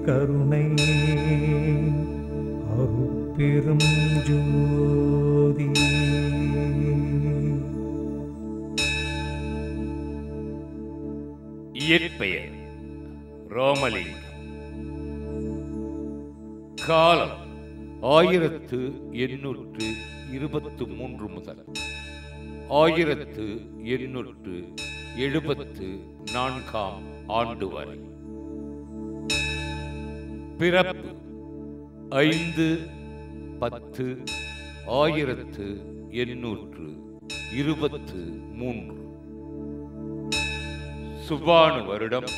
கருணை அருட்பெரும் ஜோதி. இயற்பெயர் ராமலிங்கம். காலம் 1823 முதல் 1874 ஆண்டு வரை. பிறப்பு 5-10-1823. சுபானு வருடம்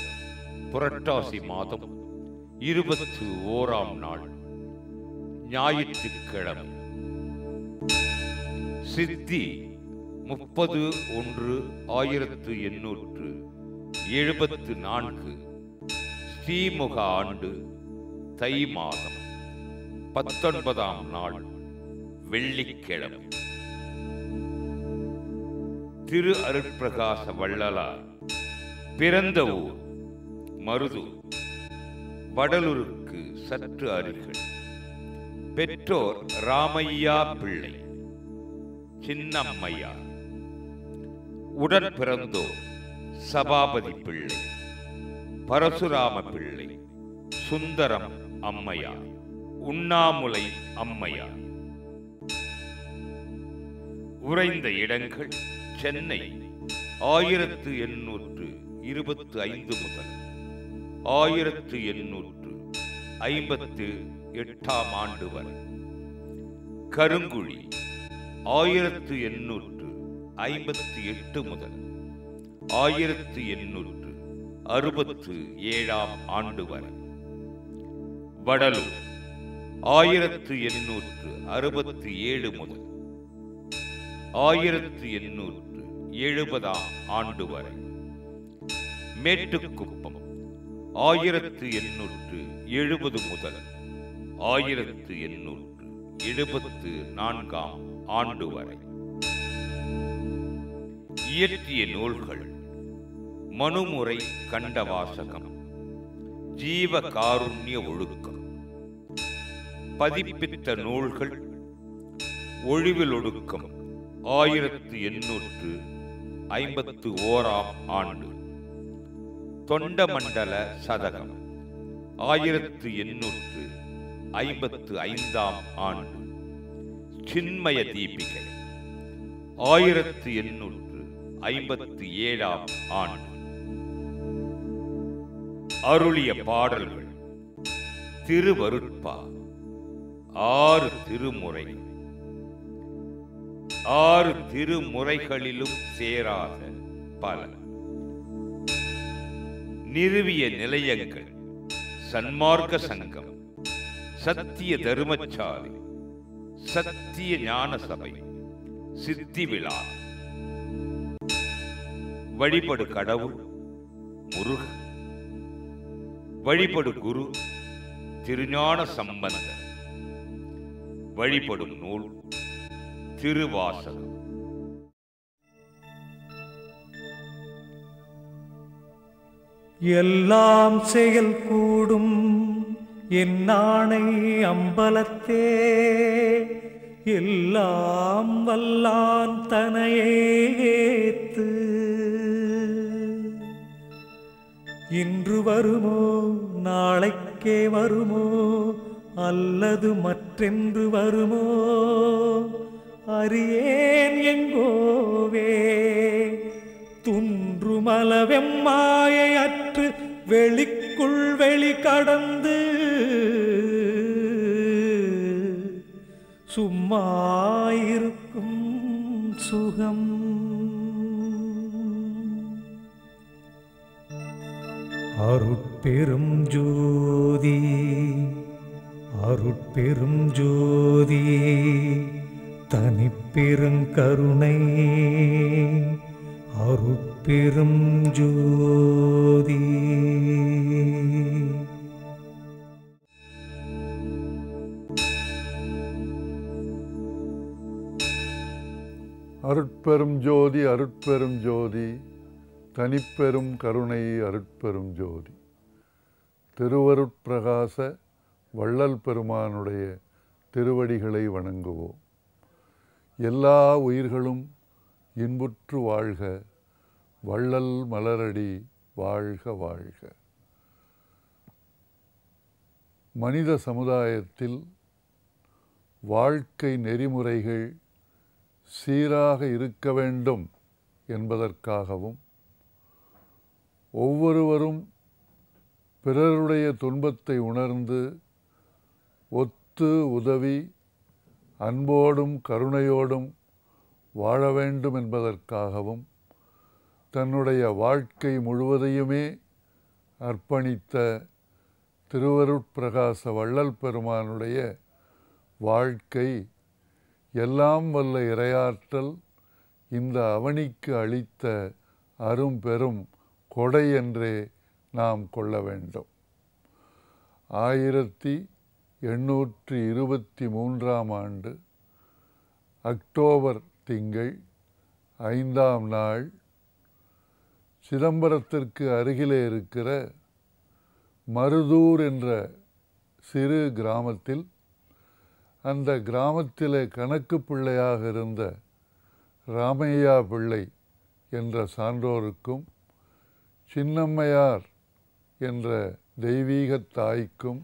புரட்டாசி மாதம் 21ஆம் நாள் ஞாயிற்றுக்கிழமை. சித்தி 30-1-1874. ஸ்ரீமுக ஆண்டு தை மாதம் 19ஆம் நாள் வெள்ளிக்கிழமை. திரு அருட்பிரகாச வள்ளலார் பிறந்த ஊர் மருதூர், வடலூருக்கு சற்று அருகில். பெற்றோர் ராமையா பிள்ளை, சின்னம்மையார். உடன் பிறந்தோர் சபாபதி பிள்ளை, பரசுராம பிள்ளை, சுந்தரம் அம்மையார், உண்ணாமுலை அம்மையார். உறைந்த இடங்கள் சென்னை 1825 முதல் 1858ஆம் ஆண்டு வரை. கருங்குழி 1858 முதல் 1867ஆம் ஆண்டு வரை. வடலூர் 1867 முதல் 1870ஆம் ஆண்டு வரை. மேட்டுக்குப்பம் 1870 முதல் 1874ஆம் ஆண்டு வரை. இயற்றிய நூல்கள்: மனுமுறை கண்ட வாசகம், ஜீவ காருண்ய ஒழுக்கம். பதிப்பித்த நூல்கள்: ஒழிவில் ஒடுக்கம் 1851ஆம் ஆண்டு, தொண்டமண்டல சதகம் 1855ஆம் ஆண்டு, சின்மய தீபிகை 1857ஆம் ஆண்டு. அருளிய பாடல்கள்: திருவருட்பா 6 திருமுறை. 6 திருமுறைகளிலும் சேராத பல. நிறுவிய நிலையங்கள்: சன்மார்க்க சங்கம், சத்திய தர்மச்சாலை, சத்திய ஞான சபை, சித்தி விழா. வழிபடு கடவுள் முருகன். வழிபடு குரு திருஞான சம்பந்தர். வழிபடும் நூல் திருவாசகம். எல்லாம் செயல் கூடும் என்னானை அம்பலத்தே, எல்லாம் வல்லான் தனையேத்து. இன்று வருமோ நாளைக்கே வருமோ, அல்லது மற்றென்று வருமோ, அறியேன் எங்கோவே. துன்றுமலவெம்மாயை அற்று வெளிக்குள் வெளி கடந்து, சும்மாயிருக்கும் சுகம். அருட்பெரும் ஜோதி அருட்பெரும் ஜோதி, தனிப்பெருங்கருணை அருட்பெரும் ஜோதி. அருட்பெரும் ஜோதி அருட்பெரும் ஜோதி, தனிப்பெரும் கருணை அருட்பெரும் ஜோதி. திருவருட்பிரகாச வள்ளல் பெருமானுடைய திருவடிகளை வணங்குவோம். எல்லா உயிர்களும் இன்புற்று வாழ்க, வள்ளல் மலரடி வாழ்க வாழ்க. மனித சமுதாயத்தில் வாழ்க்கை நெறிமுறைகள் சீராக இருக்க வேண்டும் என்பதற்காகவும் ஒவ்வொருவரும் பிறருடைய துன்பத்தை உணர்ந்து ஒத்து உதவி அன்போடும் கருணையோடும் வாழ வேண்டும் என்பதற்காகவும் தன்னுடைய வாழ்க்கை முழுவதையுமே அர்ப்பணித்த திருவருட்பிரகாச வள்ளல் பெருமானுடைய வாழ்க்கை எல்லாம் வல்ல இறையாற்றல் இந்த அவனிக்கு அளித்த அரும்பெரும் கொடை என்றே நாம் கொள்ள வேண்டும். 1823 ஆண்டு அக்டோபர் திங்கள் 5ஆம் நாள் சிதம்பரத்திற்கு அருகிலே இருக்கிற மருதூர் என்ற சிறு கிராமத்தில், அந்த கிராமத்திலே கணக்கு பிள்ளையாக இருந்த ராமையா பிள்ளை என்ற சான்றோருக்கும் சின்னம்மையார் என்ற தெய்வீக தாய்க்கும்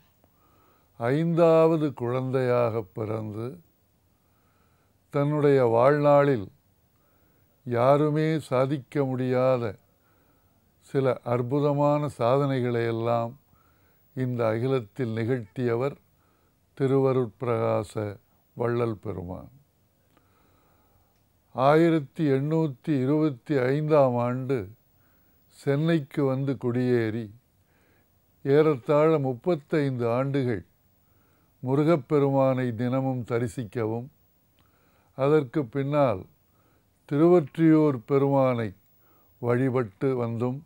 5வது குழந்தையாக பிறந்து தன்னுடைய வாழ்நாளில் யாருமே சாதிக்க முடியாத சில அற்புதமான சாதனைகளையெல்லாம் இந்த அகிலத்தில் நிகழ்த்தியவர் திருவருட்பிரகாச வள்ளல் பெருமான். 1825ஆம் ஆண்டு சென்னைக்கு வந்து குடியேறி ஏறத்தாழ 35 ஆண்டுகள் முருகப்பெருமானை தினமும் தரிசிக்கவும், அதற்கு பின்னால் திருவொற்றியூர் பெருமானை வழிபட்டு வந்தும்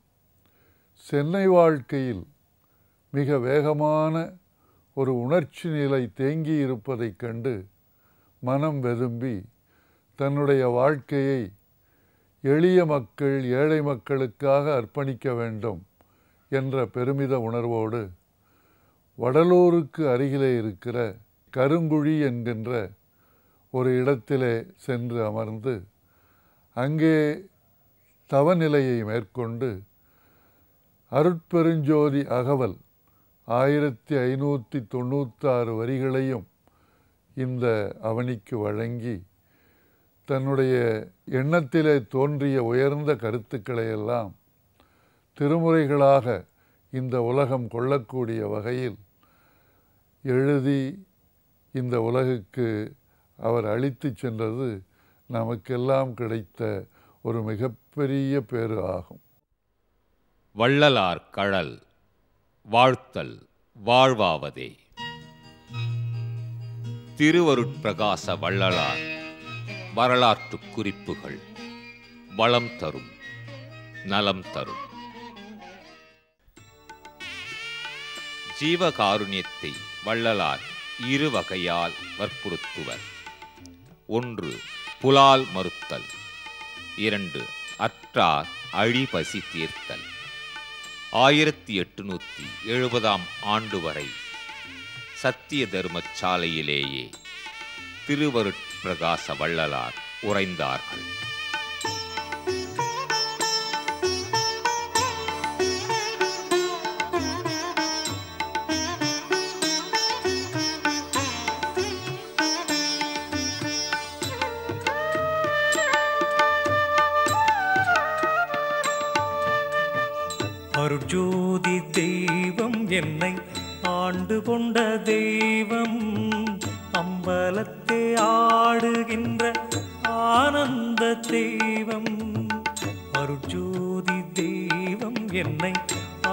சென்னை வாழ்க்கையில் மிக வேகமான ஒரு உணர்ச்சி நிலை தேங்கி இருப்பதைக் கண்டு மனம் வெதும்பி தன்னுடைய வாழ்க்கையை எளிய மக்கள், ஏழை மக்களுக்காக அர்ப்பணிக்க வேண்டும் என்ற பெருமித உணர்வோடு வடலூருக்கு அருகிலே இருக்கிற கருங்குழி என்கின்ற ஒரு இடத்திலே சென்று அமர்ந்து அங்கே தவநிலையை மேற்கொண்டு அருட்பெருஞ்சோதி அகவல் 1596 வரிகளையும் இந்த அவனிக்கு வழங்கி தன்னுடைய எண்ணத்திலே தோன்றிய உயர்ந்த கருத்துக்களையெல்லாம் திருமுறைகளாக இந்த உலகம் கொள்ளக்கூடிய வகையில் எழுதி இந்த உலகுக்கு அவர் அளித்து சென்றது நமக்கெல்லாம் கிடைத்த ஒரு மிகப்பெரிய பேறு ஆகும். வள்ளலார் கழல் வாழ்த்தல் வாழ்வாவதே. திருவருட்பிரகாச வள்ளலார் வரலாற்று குறிப்புகள் வளம் தரும், நலம் தரும். ஜீவகாருண்யத்தை வள்ளலார் 2 வகையால் வற்புறுத்துவர். 1 புலால் மறுத்தல், 2 அற்றார் அழிபசி தீர்த்தல். 1870ஆம் ஆண்டு வரை சத்திய தர்மசாலையிலேயே திருவருட்பிரகாச வள்ளலார் உறைந்தார்கள். அருட்ஜோதி தெய்வம் என்னை ஆண்டு கொண்ட தெய்வம், அம்பலத்தே ஆடுகின்ற ஆனந்த தெய்வம். அருட்ஜோதி தெய்வம் என்னை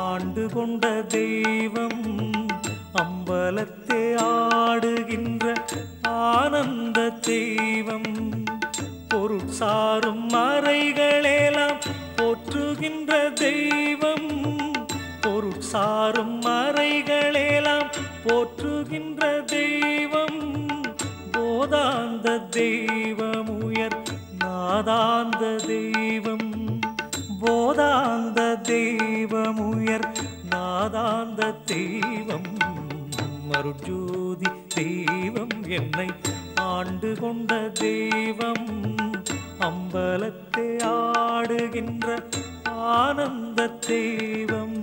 ஆண்டு கொண்ட தெய்வம், அம்பலத்தே ஆடுகின்ற ஆனந்த தெய்வம். பொருட்சாரும் மறைகளெல்லாம் போற்றுகின்ற தெய்வம், பொருட்சாரும் மறைகளெல்லாம் போற்றுகின்ற தெய்வம். போதாந்த தெய்வம் உயர் நாதாந்த தெய்வம், போதாந்த தெய்வம் உயர் நாதாந்த நாதாந்த தெய்வம் அருட்ஜோதி தெய்வம் என்னை ஆண்டு கொண்ட தெய்வம் அம்பலத்தை ஆடுகின்ற ஆனந்த தெய்வம்.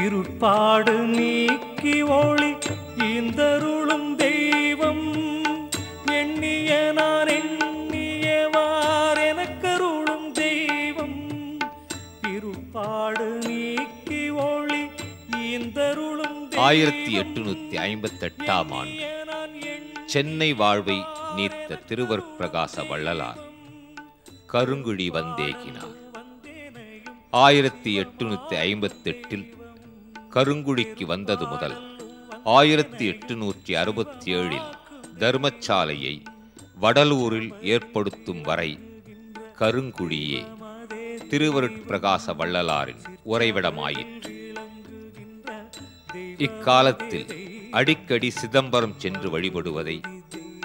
இருட்பாடு நீக்கி ஒளி ஈந்தருளும் தெய்வம் எண்ணிய நான் எண்ணியவார் எனக்கருளும் தெய்வம். இருட்பாடு நீக்கி ஒளி ஈந்தருளும் 1858ஆம் ஆண்டு சென்னை வாழ்வை நீத்த திருவருட்பிரகாச வள்ளலார் கருங்குழி வந்தேகினார். 1858 கருங்குழிக்கு வந்தது முதல் 1867 தர்மசாலையை வடலூரில் ஏற்படுத்தும் வரை கருங்குழியே திருவருட்பிரகாச வள்ளலாரின் உறைவிடமாயிற்று. இக்காலத்தில் அடிக்கடி சிதம்பரம் சென்று வழிபடுவதை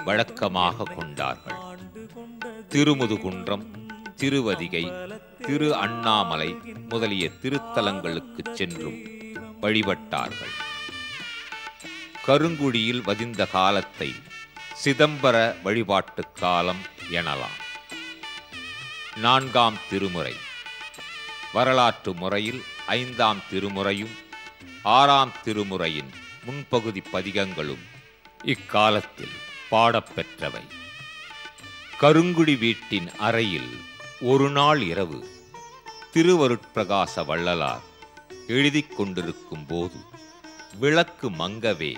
வழக்கமாக கொண்டார்கள். திருமுதுகுன்றம், திருவதிகை, திரு அண்ணாமலை முதலிய திருத்தலங்களுக்கு சென்றும் வழிபட்டார்கள். கருங்குழியில் வதிந்த காலத்தை சிதம்பர வழிபாட்டு காலம் எனலாம். 4ஆம் திருமுறை வரலாற்று முறையில் 5ஆம் திருமுறையும் 6ஆம் திருமுறையின் முன்பகுதி பதிகங்களும் இக்காலத்தில் பாடப்பெற்றவை. கருங்குடி வீட்டின் அறையில் ஒரு நாள் இரவு திருவருட்பிரகாச வள்ளலார் எழுதிக் கொண்டிருக்கும் போது விளக்கு மங்கவே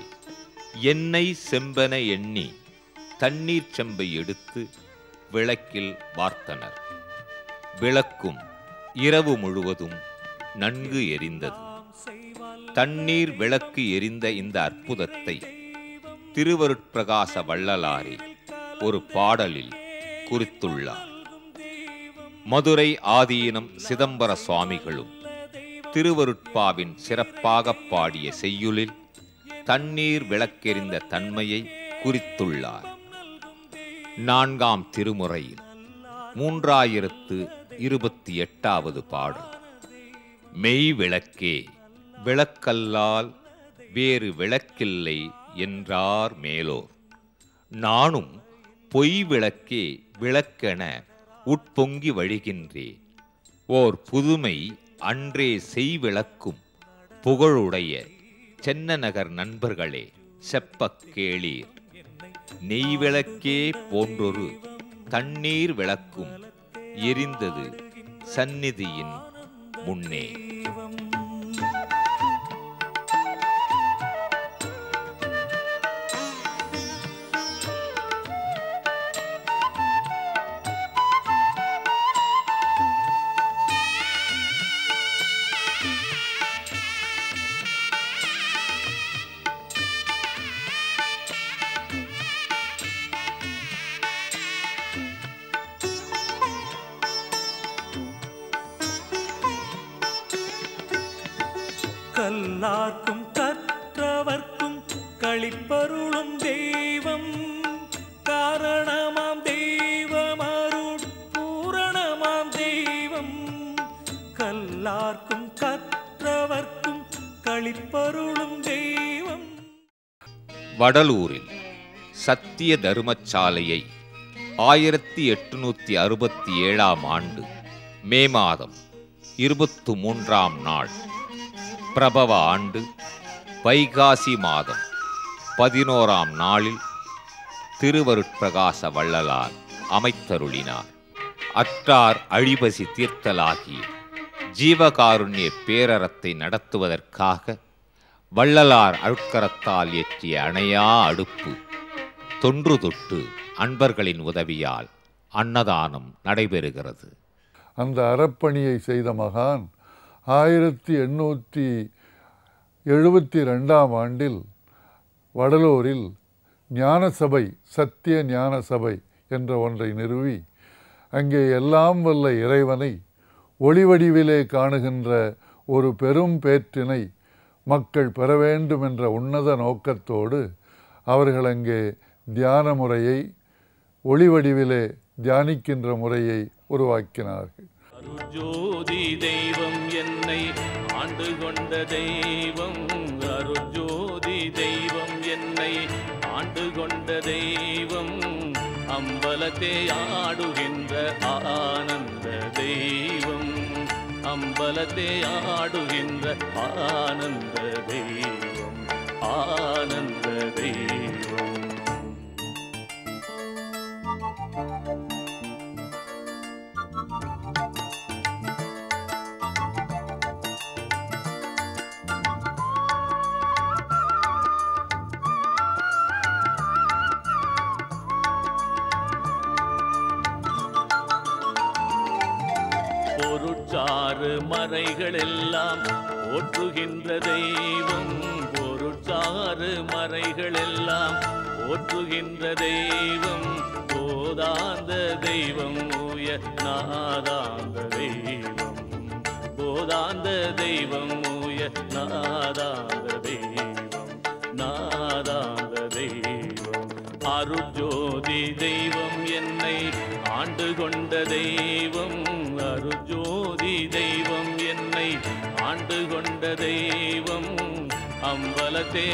எண்ணெய் செம்பென எண்ணி தண்ணீர் செம்பை எடுத்து விளக்கில் வார்த்தனர். விளக்கும் இரவு முழுவதும் நன்கு எரிந்தது. தண்ணீர் விளக்கு எரிந்த இந்த அற்புதத்தை திருவருட்பிரகாச வள்ளலாரே ஒரு பாடலில் குறித்துள்ளார். மதுரை ஆதீனம் சிதம்பர சுவாமிகளும் திருவருட்பாவின் சிறப்பாக பாடிய செய்யுளில் தண்ணீர் விளக்கெறிந்த தன்மையை குறித்துள்ளார். 4ஆம் திருமுறையில் 3028வது பாடல் மெய் விளக்கே விளக்கல்லால் வேறு விளக்கில்லை என்றார் மேலோர். நானும் பொய் விளக்கே விளக்கென உட்பொங்கி வழிகின்றேன். ஓர் புதுமை அன்றே செய்விளக்கும் புகழுடைய சென்னநகர் நண்பர்களே செப்பக் கேளீர். நெய்விளக்கே போன்றொரு தண்ணீர் விளக்கும் எரிந்தது சந்நிதியின் முன்னே. கல்லார்க்கும் கற்றவர்க்கும் களிப்பருளும் தெய்வம் காரணமாம் தெய்வம் அருட் பூரணமாம் தெய்வம். கல்லார்க்கும் கற்றவர்க்கும் களிப்பருளும் தெய்வம். வடலூரில் சத்திய தர்மசாலையை 1867ஆம் ஆண்டு மே மாதம் 23ஆம் நாள் பிரபவ ஆண்டு வைகாசி மாதம் 11ஆம் நாளில் திருவருட்பிரகாச வள்ளலார் அமைத்தருளினார். அற்றார் அழிபசி தீர்த்தலாகிய ஜீவகாருண்ய பேரறத்தை நடத்துவதற்காக வள்ளலார் அருட்கரத்தால் ஏற்றிய அணையா அடுப்பு தொன்று தொட்டு அன்பர்களின் உதவியால் அன்னதானம் நடைபெறுகிறது. அந்த அறப்பணியை செய்த மகான் 1872ஆம் ஆண்டில் வடலூரில் ஞானசபை, சத்திய ஞானசபை என்ற ஒன்றை நிறுவி அங்கே எல்லாம் வல்ல இறைவனை ஒளிவடிவிலே காணுகின்ற ஒரு பெரும் பேற்றினை மக்கள் பெற வேண்டும் என்ற உன்னத நோக்கத்தோடு அவர்கள் அங்கே தியான முறையை, ஒளிவடிவிலே தியானிக்கின்ற முறையை உருவாக்கினார்கள். அருட்ஜோதி தெய்வம் என்னை ஆண்டு கொண்ட தெய்வம், அருட்ஜோதி தெய்வம் என்னை ஆண்டு கொண்ட தெய்வம், அம்பலத்தே ஆடுகின்ற ஆனந்த தெய்வம், அம்பலத்தே ஆடுகின்ற ஆனந்த தெய்வம், ஆனந்த தெய்வம். பொருட்சாறு மறைகளெல்லாம் போற்றுகின்ற தெய்வம், பொருட்சாறு மறைகளெல்லாம் போற்றுகின்ற தெய்வம், போதாந்த தெய்வம் உயர் நாதாந்த தெய்வம், போதாந்த தெய்வம் உயர் நாதாந்த தெய்வம், நாதாந்த தெய்வம். அருட்ஜோதி தெய்வம் என்னை ஆண்டு கொண்ட தெய்வம், அருட்ஜோதி தெய்வம் என்னை ஆண்டு கொண்ட தெய்வம், அம்பலத்தே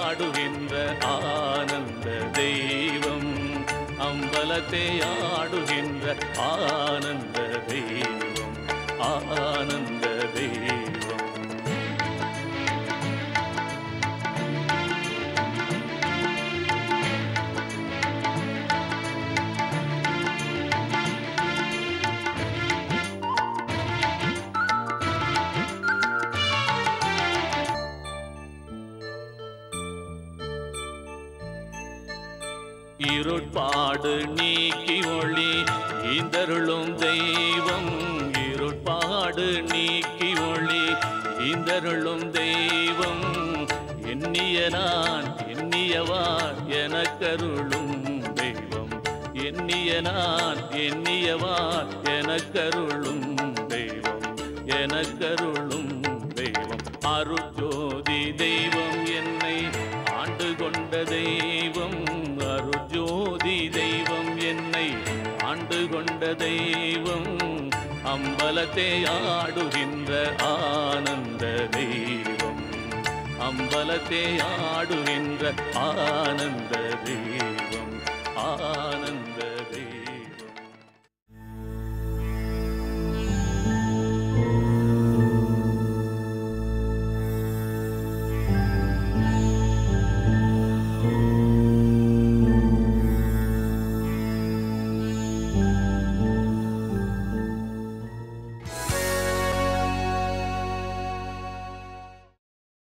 ஆடுகின்ற ஆனந்த தெய்வம், அம்பலத்தே ஆடுகின்ற ஆனந்த தெய்வம், ஆனந்த தெய்வம். இருட்பாடு நீக்கி ஒளி ஈந்தருளும் தெய்வம், இருட்பாடு நீக்கி ஒளி ஈந்தருளும் தெய்வம், எண்ணிய நான் எண்ணியவார் எனக்கருளும் தெய்வம், எண்ணிய நான் எண்ணியவார் எனக்கருளும் தெய்வம், எனக்கருளும் தெய்வம். அருட்ஜோதி தெய்வம் என்னை ஆண்டு கொண்ட தெய்வம், அருட்ஜோதி தெய்வம் என்னை ஆண்டு கொண்ட தெய்வம், அம்பலத்தே ஆடுகின்ற ஆனந்த தெய்வம், அம்பலத்தே ஆடுகின்ற ஆனந்த தெய்வம், ஆனந்த